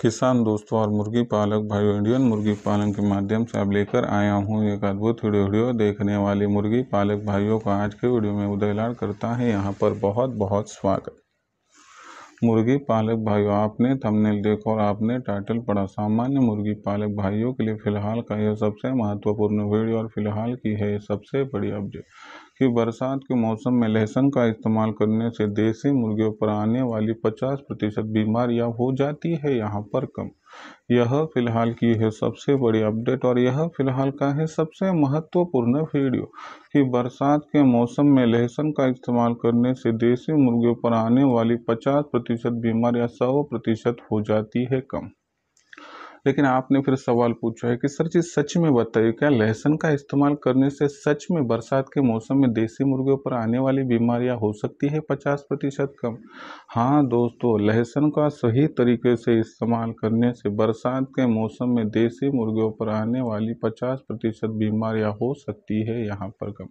किसान दोस्तों और मुर्गी पालक भाइयों, इंडियन मुर्गी पालन के माध्यम से अब लेकर आया हूँ एक अद्भुत वीडियो। देखने वाले मुर्गी पालक भाइयों का आज के वीडियो में उदयलाल करता है यहाँ पर बहुत बहुत स्वागत। मुर्गी पालक भाइयों, आपने थंबनेल देखा और आपने टाइटल पढ़ा। सामान्य मुर्गी पालक भाइयों के लिए फिलहाल का यह सबसे महत्वपूर्ण वीडियो और फिलहाल की है सबसे बड़ी अपडेट कि बरसात के मौसम में लहसुन का इस्तेमाल करने से देसी मुर्गियों पर आने वाली 50% बीमारियां हो जाती है यहाँ पर कम। यह फिलहाल की है सबसे बड़ी अपडेट और यह फिलहाल का है सबसे महत्वपूर्ण वीडियो कि बरसात के मौसम में लहसुन का इस्तेमाल करने से देसी मुर्गियों पर आने वाली 50% बीमारियां 100% हो जाती है कम। लेकिन आपने फिर सवाल पूछा है कि सर जी सच में बताइए, क्या लहसुन का इस्तेमाल करने से सच में बरसात के मौसम में देसी मुर्गियों पर आने वाली बीमारियां हो सकती है 50% कम? हाँ दोस्तों, लहसुन का सही तरीके से इस्तेमाल करने से बरसात के मौसम में देसी मुर्गियों पर आने वाली 50% बीमारियां हो सकती है यहाँ पर कम।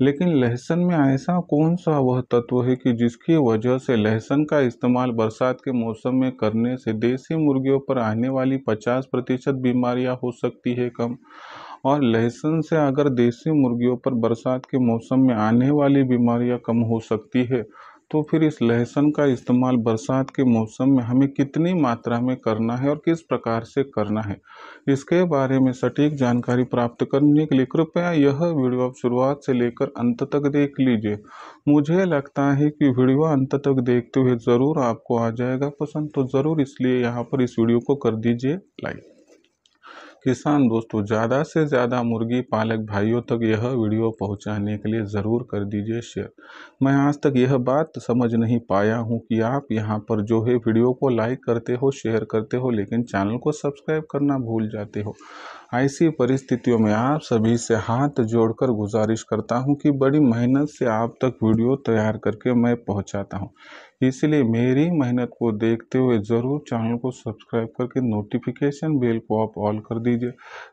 लेकिन लहसुन में ऐसा कौन सा वह तत्व है कि जिसकी वजह से लहसुन का इस्तेमाल बरसात के मौसम में करने से देसी मुर्गियों पर आने वाली 50% बीमारियां हो सकती है कम? और लहसुन से अगर देसी मुर्गियों पर बरसात के मौसम में आने वाली बीमारियां कम हो सकती है, तो फिर इस लहसुन का इस्तेमाल बरसात के मौसम में हमें कितनी मात्रा में करना है और किस प्रकार से करना है, इसके बारे में सटीक जानकारी प्राप्त करने के लिए कृपया यह वीडियो आप शुरुआत से लेकर अंत तक देख लीजिए। मुझे लगता है कि वीडियो अंत तक देखते हुए ज़रूर आपको आ जाएगा पसंद, तो ज़रूर इसलिए यहाँ पर इस वीडियो को कर दीजिए लाइक। किसान दोस्तों, ज़्यादा से ज़्यादा मुर्गी पालक भाइयों तक यह वीडियो पहुंचाने के लिए ज़रूर कर दीजिए शेयर। मैं आज तक यह बात समझ नहीं पाया हूं कि आप यहां पर जो है वीडियो को लाइक करते हो, शेयर करते हो, लेकिन चैनल को सब्सक्राइब करना भूल जाते हो। ऐसी परिस्थितियों में आप सभी से हाथ जोड़कर गुजारिश करता हूं कि बड़ी मेहनत से आप तक वीडियो तैयार करके मैं पहुंचाता हूं, इसलिए मेरी मेहनत को देखते हुए ज़रूर चैनल को सब्सक्राइब करके नोटिफिकेशन बेल को आप ऑल कर दीजिए,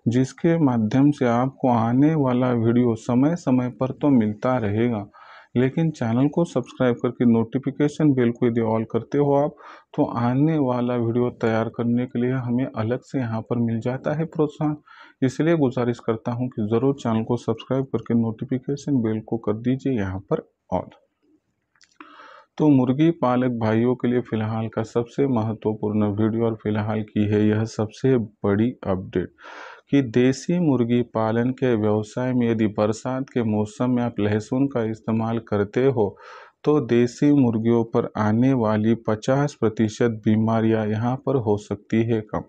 जिसके माध्यम से आपको आने वाला वीडियो समय समय पर तो मिलता रहेगा, लेकिन चैनल को सब्सक्राइब करके नोटिफिकेशन बेल को यदि ऑल करते हो आप, तो आने वाला वीडियो तैयार करने के लिए हमें अलग से यहाँ पर मिल जाता है प्रोत्साहन। इसलिए गुजारिश करता हूँ कि ज़रूर चैनल को सब्सक्राइब करके नोटिफिकेशन बेल को कर दीजिए यहाँ पर ऑल। तो मुर्गी पालक भाइयों के लिए फिलहाल का सबसे महत्वपूर्ण वीडियो और फिलहाल की है यह सबसे बड़ी अपडेट कि देसी मुर्गी पालन के व्यवसाय में यदि बरसात के मौसम में आप लहसुन का इस्तेमाल करते हो, तो देसी मुर्गियों पर आने वाली 50% बीमारियां यहाँ पर हो सकती है कम।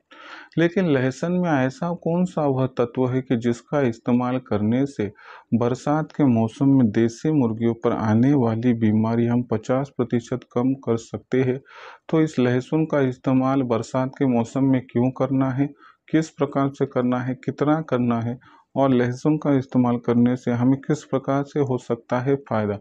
लेकिन लहसुन में ऐसा कौन सा वह तत्व है कि जिसका इस्तेमाल करने से बरसात के मौसम में देसी मुर्गियों पर आने वाली बीमारी हम 50% कम कर सकते हैं? तो इस लहसुन का इस्तेमाल बरसात के मौसम में क्यों करना है, किस प्रकार से करना है, कितना करना है, और लहसुन का इस्तेमाल करने से हमें किस प्रकार से हो सकता है फ़ायदा,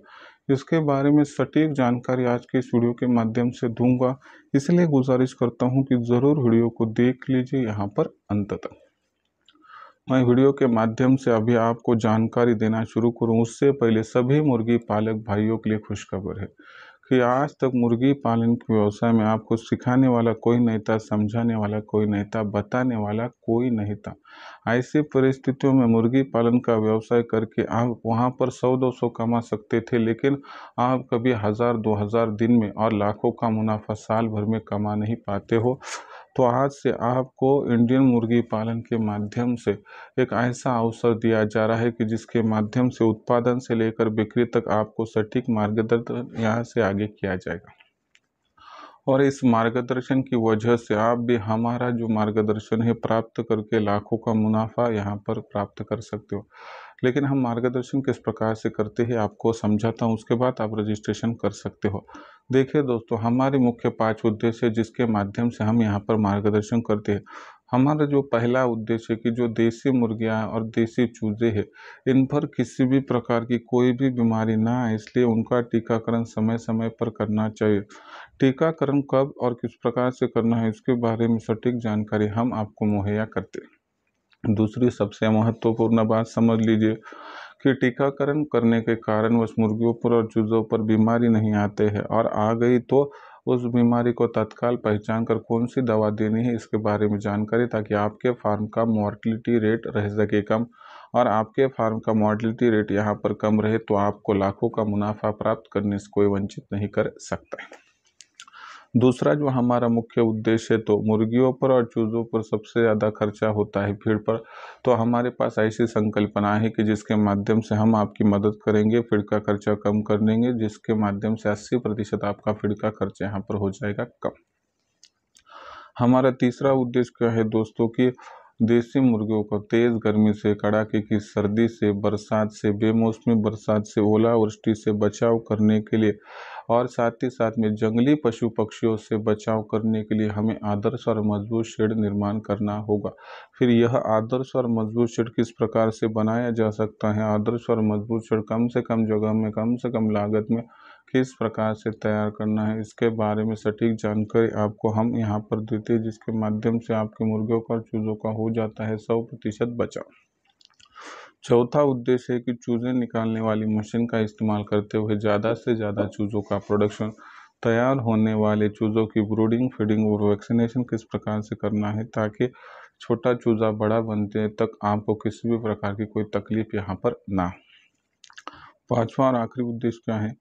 इसके बारे में सटीक जानकारी आज के इस वीडियो के माध्यम से दूंगा। इसलिए गुजारिश करता हूं कि ज़रूर वीडियो को देख लीजिए यहाँ पर अंत तक। मैं वीडियो के माध्यम से अभी आपको जानकारी देना शुरू करूं उससे पहले सभी मुर्गी पालक भाइयों के लिए खुशखबर है कि आज तक मुर्गी पालन के व्यवसाय में आपको सिखाने वाला कोई नहीं था, समझाने वाला कोई नहीं था, बताने वाला कोई नहीं था। ऐसी परिस्थितियों में मुर्गी पालन का व्यवसाय करके आप वहां पर 100-200 कमा सकते थे, लेकिन आप कभी 1000-2000 दिन में और लाखों का मुनाफा साल भर में कमा नहीं पाते हो। तो आज से आपको इंडियन मुर्गी पालन के माध्यम से एक ऐसा अवसर दिया जा रहा है कि जिसके माध्यम से उत्पादन से लेकर बिक्री तक आपको सटीक मार्गदर्शन यहाँ से आगे किया जाएगा। और इस मार्गदर्शन की वजह से आप भी हमारा जो मार्गदर्शन है प्राप्त करके लाखों का मुनाफा यहाँ पर प्राप्त कर सकते हो। लेकिन हम मार्गदर्शन किस प्रकार से करते हैं आपको समझाता हूँ, उसके बाद आप रजिस्ट्रेशन कर सकते हो। देखिए दोस्तों, हमारे मुख्य 5 उद्देश्य जिसके माध्यम से हम यहाँ पर मार्गदर्शन करते हैं। हमारा जो पहला उद्देश्य है कि जो देसी मुर्गियाँ और देसी चूजे हैं, इन पर किसी भी प्रकार की कोई भी बीमारी ना आए, इसलिए उनका टीकाकरण समय समय पर करना चाहिए। टीकाकरण कब और किस प्रकार से करना है इसके बारे में सटीक जानकारी हम आपको मुहैया करते हैं। दूसरी सबसे महत्वपूर्ण बात समझ लीजिए कि टीकाकरण करने के कारणवश मुर्गियों पर और चूज़ों पर बीमारी नहीं आते हैं, और आ गई तो उस बीमारी को तत्काल पहचान कर कौन सी दवा देनी है इसके बारे में जानकारी, ताकि आपके फार्म का मॉर्टेलिटी रेट रह सके कम। और आपके फार्म का मॉर्टेलिटी रेट यहाँ पर कम रहे तो आपको लाखों का मुनाफा प्राप्त करने से कोई वंचित नहीं कर सकता है। दूसरा जो हमारा मुख्य उद्देश्य है, तो मुर्गियों पर और चूज़ों पर सबसे ज़्यादा खर्चा होता है फीड पर। तो हमारे पास ऐसी संकल्पना है कि जिसके माध्यम से हम आपकी मदद करेंगे, फीड का खर्चा कम कर देंगे, जिसके माध्यम से 80% आपका फीड का खर्चा यहाँ पर हो जाएगा कम। हमारा तीसरा उद्देश्य क्या है दोस्तों कि देसी मुर्गियों को तेज़ गर्मी से, कड़ाके की सर्दी से, बरसात से, बेमौसमी बरसात से, ओलावृष्टि से बचाव करने के लिए और साथ ही साथ में जंगली पशु पक्षियों से बचाव करने के लिए हमें आदर्श और मजबूत शेड निर्माण करना होगा। फिर यह आदर्श और मजबूत शेड किस प्रकार से बनाया जा सकता है, आदर्श और मजबूत शेड कम से कम जगह में, कम से कम लागत में किस प्रकार से तैयार करना है, इसके बारे में सटीक जानकारी आपको हम यहाँ पर देते हैं, जिसके माध्यम से आपके मुर्गियों का और चूज़ों का हो जाता है 100% बचाव। चौथा उद्देश्य है कि चूज़े निकालने वाली मशीन का इस्तेमाल करते हुए ज़्यादा से ज़्यादा चूज़ों का प्रोडक्शन, तैयार होने वाले चूज़ों की ब्रूडिंग, फीडिंग और वैक्सीनेशन किस प्रकार से करना है, ताकि छोटा चूज़ा बड़ा बनते तक आपको किसी भी प्रकार की कोई तकलीफ यहाँ पर ना हो। पांचवा और आखिरी उद्देश्य क्या है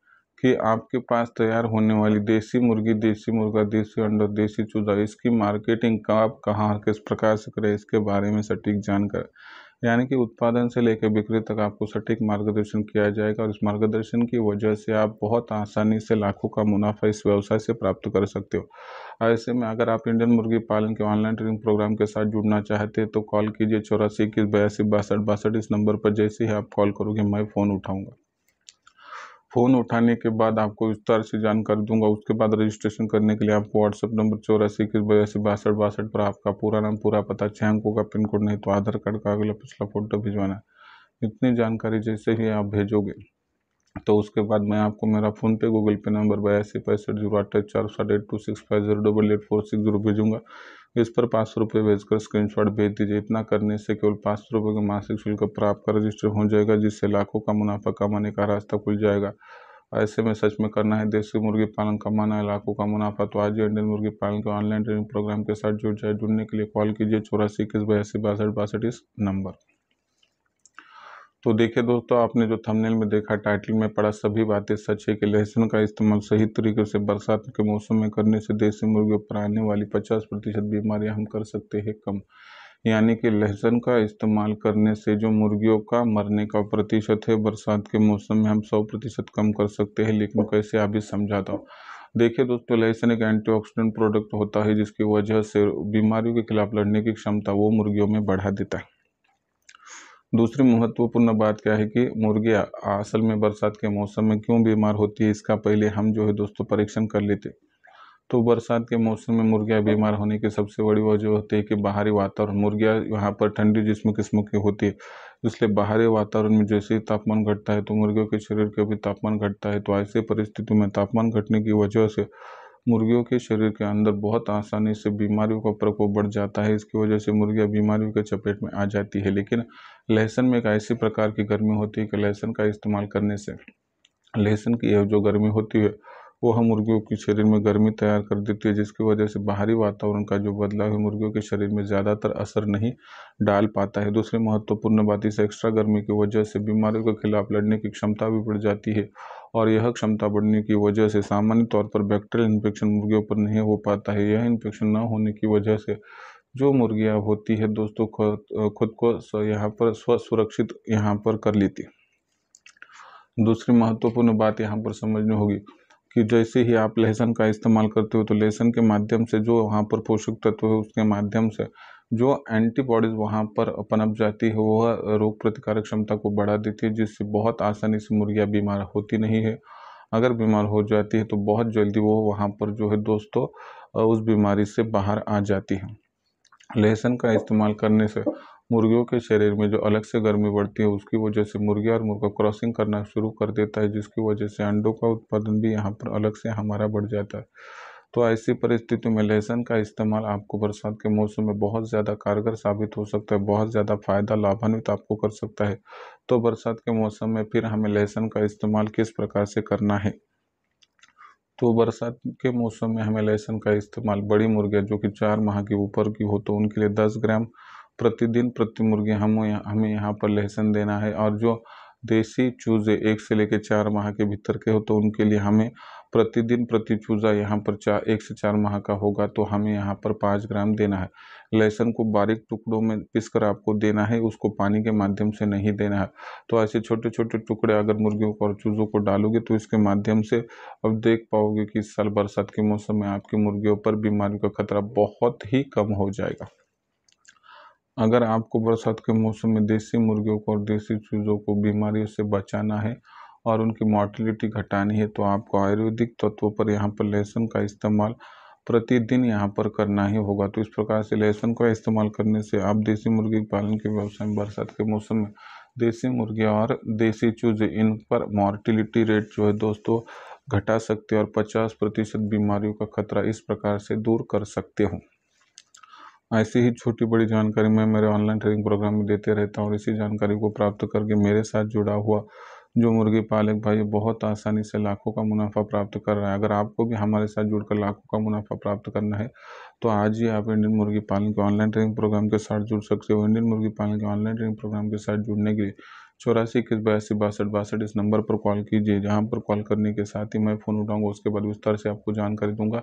कि आपके पास तैयार होने वाली देसी मुर्गी, देसी मुर्गा, देसी अंडा, देशी चूज़ा, इसकी मार्केटिंग कब, कहाँ, किस प्रकार से करें, इसके बारे में सटीक जानकारी, यानी कि उत्पादन से लेकर बिक्री तक आपको सटीक मार्गदर्शन किया जाएगा। और इस मार्गदर्शन की वजह से आप बहुत आसानी से लाखों का मुनाफा इस व्यवसाय से प्राप्त कर सकते हो। ऐसे में अगर आप इंडियन मुर्गी पालन के ऑनलाइन ट्रेनिंग प्रोग्राम के साथ जुड़ना चाहते हैं तो कॉल कीजिए 84 21 82 62 इस नंबर पर। जैसे ही आप कॉल करोगे मैं फ़ोन उठाऊँगा। फ़ोन उठाने के बाद आपको विस्तार से जानकारी दूंगा। उसके बाद रजिस्ट्रेशन करने के लिए आपको व्हाट्सएप नंबर 84 21 82 62 पर आपका पूरा नाम, पूरा पता, 6 अंकों का पिन कोड नहीं तो आधार कार्ड का अगला पिछला फोटो भिजवाना है। इतनी जानकारी जैसे ही आप भेजोगे तो उसके बाद मैं आपको मेरा फ़ोनपे, गूगल पे नंबर 82 65 0 8 4 8 2 6 5 0 8 4 6 0 भेजूँगा। इस पर 500 रुपये भेजकर स्क्रीनशॉट भेज दीजिए। इतना करने से केवल 500 रुपये का मासिक शुल्क प्राप्त कर रजिस्टर हो जाएगा, जिससे लाखों का मुनाफा कमाने का रास्ता खुल जाएगा। ऐसे में सच में करना है देसी मुर्गी पालन, कमाना है लाखों का मुनाफा। तो आज ही इंडियन मुर्गी पालन के ऑनलाइन ट्रेनिंग प्रोग्राम के साथ जुड़ जाए। जुड़ने के लिए कॉल कीजिए 84 21 82 62 इस नंबर। तो देखिए दोस्तों, आपने जो थंबनेल में देखा, टाइटल में पढ़ा, सभी बातें सच है कि लहसुन का इस्तेमाल सही तरीके से बरसात के मौसम में करने से देसी मुर्गियों पर आने वाली 50% बीमारियां हम कर सकते हैं कम। यानी कि लहसुन का इस्तेमाल करने से जो मुर्गियों का मरने का प्रतिशत है बरसात के मौसम में हम 100% कम कर सकते हैं। लेकिन कैसे, अभी समझाता हूँ। देखिए दोस्तों, लहसुन एक एंटीऑक्सीडेंट प्रोडक्ट होता है, जिसकी वजह से बीमारियों के खिलाफ लड़ने की क्षमता वो मुर्गियों में बढ़ा देता है। दूसरी महत्वपूर्ण बात क्या है कि मुर्गियाँ असल में बरसात के मौसम में क्यों बीमार होती है, इसका पहले हम जो है दोस्तों परीक्षण कर लेते। तो बरसात के मौसम में मुर्गियाँ बीमार होने की सबसे बड़ी वजह होती है कि बाहरी वातावरण, मुर्गियाँ यहाँ पर ठंडी जिस्म किस्म की होती है, इसलिए बाहरी वातावरण में जैसे ही तापमान घटता है तो मुर्गियों के शरीर का भी तापमान घटता है। तो ऐसी परिस्थितियों में तापमान घटने की वजह से मुर्गियों के शरीर के अंदर बहुत आसानी से बीमारियों का प्रकोप बढ़ जाता है। इसकी वजह से मुर्गियाँ बीमारियों के चपेट में आ जाती है। लेकिन लहसुन में एक ऐसी प्रकार की गर्मी होती है कि लहसुन का इस्तेमाल करने से लहसुन की यह जो गर्मी होती है वो हम मुर्गियों के शरीर में गर्मी तैयार कर देती है, जिसकी वजह से बाहरी वातावरण का जो बदलाव है मुर्गियों के शरीर में ज़्यादातर असर नहीं डाल पाता है। दूसरी महत्वपूर्ण बात, इस एक्स्ट्रा गर्मी की वजह से बीमारियों के खिलाफ लड़ने की क्षमता भी बढ़ जाती है। और यह क्षमता बढ़ने की वजह से सामान्य तौर पर बैक्टीरियल इन्फेक्शन मुर्गियों पर नहीं हो पाता है। यह इन्फेक्शन न होने की वजह से जो मुर्गियाँ होती है दोस्तों खुद को यहाँ पर सुरक्षित यहाँ पर कर लेती है। दूसरी महत्वपूर्ण बात यहाँ पर समझनी होगी कि जैसे ही आप लहसुन का इस्तेमाल करते हो तो लहसुन के माध्यम से जो वहाँ पर पोषक तत्व है उसके माध्यम से जो एंटीबॉडीज़ वहाँ पर पनप जाती है वह रोग प्रतिकारक क्षमता को बढ़ा देती है, जिससे बहुत आसानी से मुर्गियाँ बीमार होती नहीं है। अगर बीमार हो जाती है तो बहुत जल्दी वो वहाँ पर जो है दोस्तों उस बीमारी से बाहर आ जाती है। लहसुन का इस्तेमाल करने से मुर्गियों के शरीर में जो अलग से गर्मी बढ़ती है उसकी वजह से मुर्गिया और मुर्गा क्रॉसिंग करना शुरू कर देता है, जिसकी वजह से अंडों का उत्पादन भी यहाँ पर अलग से हमारा बढ़ जाता है। तो ऐसी परिस्थिति में लहसुन का इस्तेमाल आपको बरसात के मौसम में बहुत ज़्यादा कारगर साबित हो सकता है, बहुत ज़्यादा फायदा लाभान्वित आपको कर सकता है। तो बरसात के मौसम में फिर हमें लहसुन का इस्तेमाल किस प्रकार से करना है, तो बरसात के मौसम में हमें लहसुन का इस्तेमाल बड़ी मुर्गियाँ जो कि 4 माह के ऊपर की हो तो उनके लिए 10 ग्राम प्रतिदिन प्रति मुर्गी हमें यहाँ पर लहसुन देना है। और जो देसी चूजे 1 से लेकर 4 माह के भीतर के हो तो उनके लिए हमें प्रतिदिन प्रति चूजा यहाँ पर 1 से 4 माह का होगा तो हमें यहाँ पर 5 ग्राम देना है। लहसुन को बारीक टुकड़ों में पीसकर आपको देना है, उसको पानी के माध्यम से नहीं देना है। तो ऐसे छोटे छोटे टुकड़े अगर मुर्गियों को और चूज़ों को डालोगे तो इसके माध्यम से अब देख पाओगे कि इस साल बरसात के मौसम में आपकी मुर्गियों पर बीमारी का खतरा बहुत ही कम हो जाएगा। अगर आपको बरसात के मौसम में देसी मुर्गियों को और देसी चूज़ों को बीमारियों से बचाना है और उनकी मॉर्टिलिटी घटानी है तो आपको आयुर्वेदिक तत्वों पर यहाँ पर लहसुन का इस्तेमाल प्रतिदिन यहाँ पर करना ही होगा। तो इस प्रकार से लहसुन का इस्तेमाल करने से आप देसी मुर्गी पालन के व्यवसाय में बरसात के मौसम में देसी मुर्गियाँ और देसी चूजे इन पर मॉर्टिलिटी रेट जो है दोस्तों घटा सकते हो और 50% बीमारियों का खतरा इस प्रकार से दूर कर सकते हो। ऐसी ही छोटी बड़ी जानकारी मैं मेरे ऑनलाइन ट्रेनिंग प्रोग्राम में देते रहता हूँ और इसी जानकारी को प्राप्त करके मेरे साथ जुड़ा हुआ जो मुर्गी पालक भाई बहुत आसानी से लाखों का मुनाफा प्राप्त कर रहा है। अगर आपको भी हमारे साथ जुड़कर लाखों का मुनाफा प्राप्त करना है तो आज ही आप इंडियन मुर्गी पालन के ऑनलाइन ट्रेनिंग प्रोग्राम के साथ जुड़ सकते हो। इंडियन मुर्गी पालन के ऑनलाइन ट्रेनिंग प्रोग्राम के साथ जुड़ने के लिए 84 21 82 62 62 इस नंबर पर कॉल कीजिए, जहां पर कॉल करने के साथ ही मैं फ़ोन उठाऊंगा। उसके बाद विस्तार से आपको जानकारी दूंगा।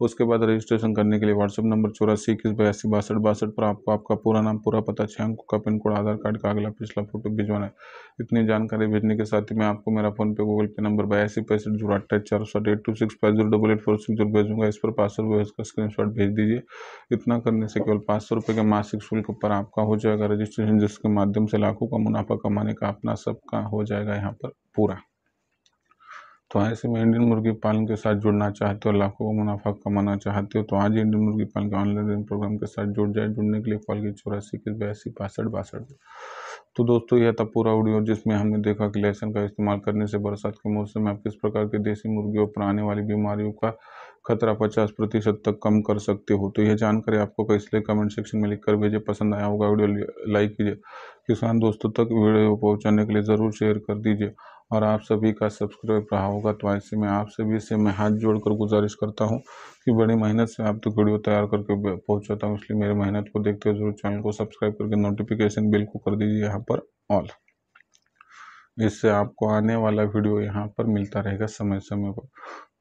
उसके बाद रजिस्ट्रेशन करने के लिए व्हाट्सएप नंबर 84 21 82 62 62 पर आपको आपका पूरा नाम, पूरा पता, 6 अंक का पिन कोड, आधार कार्ड का अगला पिछला फोटो भिजवाना है। इतनी जानकारी भेजने के साथ ही मैं आपको मेरा फोन पे गूगल पे नंबर 82 65 028 460 8265 0846 भेजूंगा। इस पर 500 रुपये का स्क्रीनशॉट भेज दीजिए। इतना करने से केवल 500 रुपये के मासिक शुल्क पर आपका हो जाएगा रजिस्ट्रेशन, जिसके माध्यम से लाखों का मुनाफा कमाने का अपना सबका हो जाएगा यहाँ पर पूरा। तो ऐसे में इंडियन मुर्गी पालन के साथ जुड़ना चाहते हो, लाखों का मुनाफा कमाना चाहते हो तो आज इंडियन मुर्गी पालन के ऑनलाइन प्रोग्राम के साथ जुड़ जाए। जुड़ने के लिए कॉल की 84 81 82 62। तो दोस्तों यह था पूरा वीडियो जिसमें हमने देखा कि लहसुन का इस्तेमाल करने से बरसात के मौसम में आप किस प्रकार के देसी मुर्गियों पर आने वाली बीमारियों का खतरा 50% तक कम कर सकते हो। तो यह जानकारी आपको इसलिए कमेंट सेक्शन में लिखकर भेजिए। पसंद आया होगा वीडियो लाइक कीजिए, किसान दोस्तों तक वीडियो पहुंचाने के लिए ज़रूर शेयर कर दीजिए और आप सभी का सब्सक्राइब रहा होगा। तो ऐसे में आप सभी से मैं हाथ जोड़कर गुजारिश करता हूं कि बड़ी मेहनत से आप तक वीडियो तैयार करके पहुंचाता हूं, इसलिए मेरी मेहनत को देखते हुए जरूर चैनल को सब्सक्राइब करके नोटिफिकेशन बिल को कर दीजिए यहाँ पर ऑल। इससे आपको आने वाला वीडियो यहाँ पर मिलता रहेगा समय समय पर।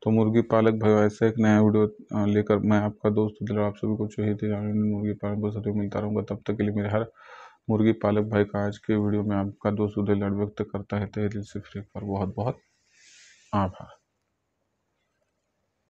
तो मुर्गी पालक भाई ऐसा एक नया वीडियो लेकर मैं आपका दोस्त दिल आप सभी को चाहिए थे मुर्गी पालन पर मिलता रहूँगा। तब तक के लिए मेरे हर मुर्गी पालक भाई का आज के वीडियो में आपका दोस्त उदय व्यक्त करता है तहे दिल से फ्री पर बहुत बहुत आभार।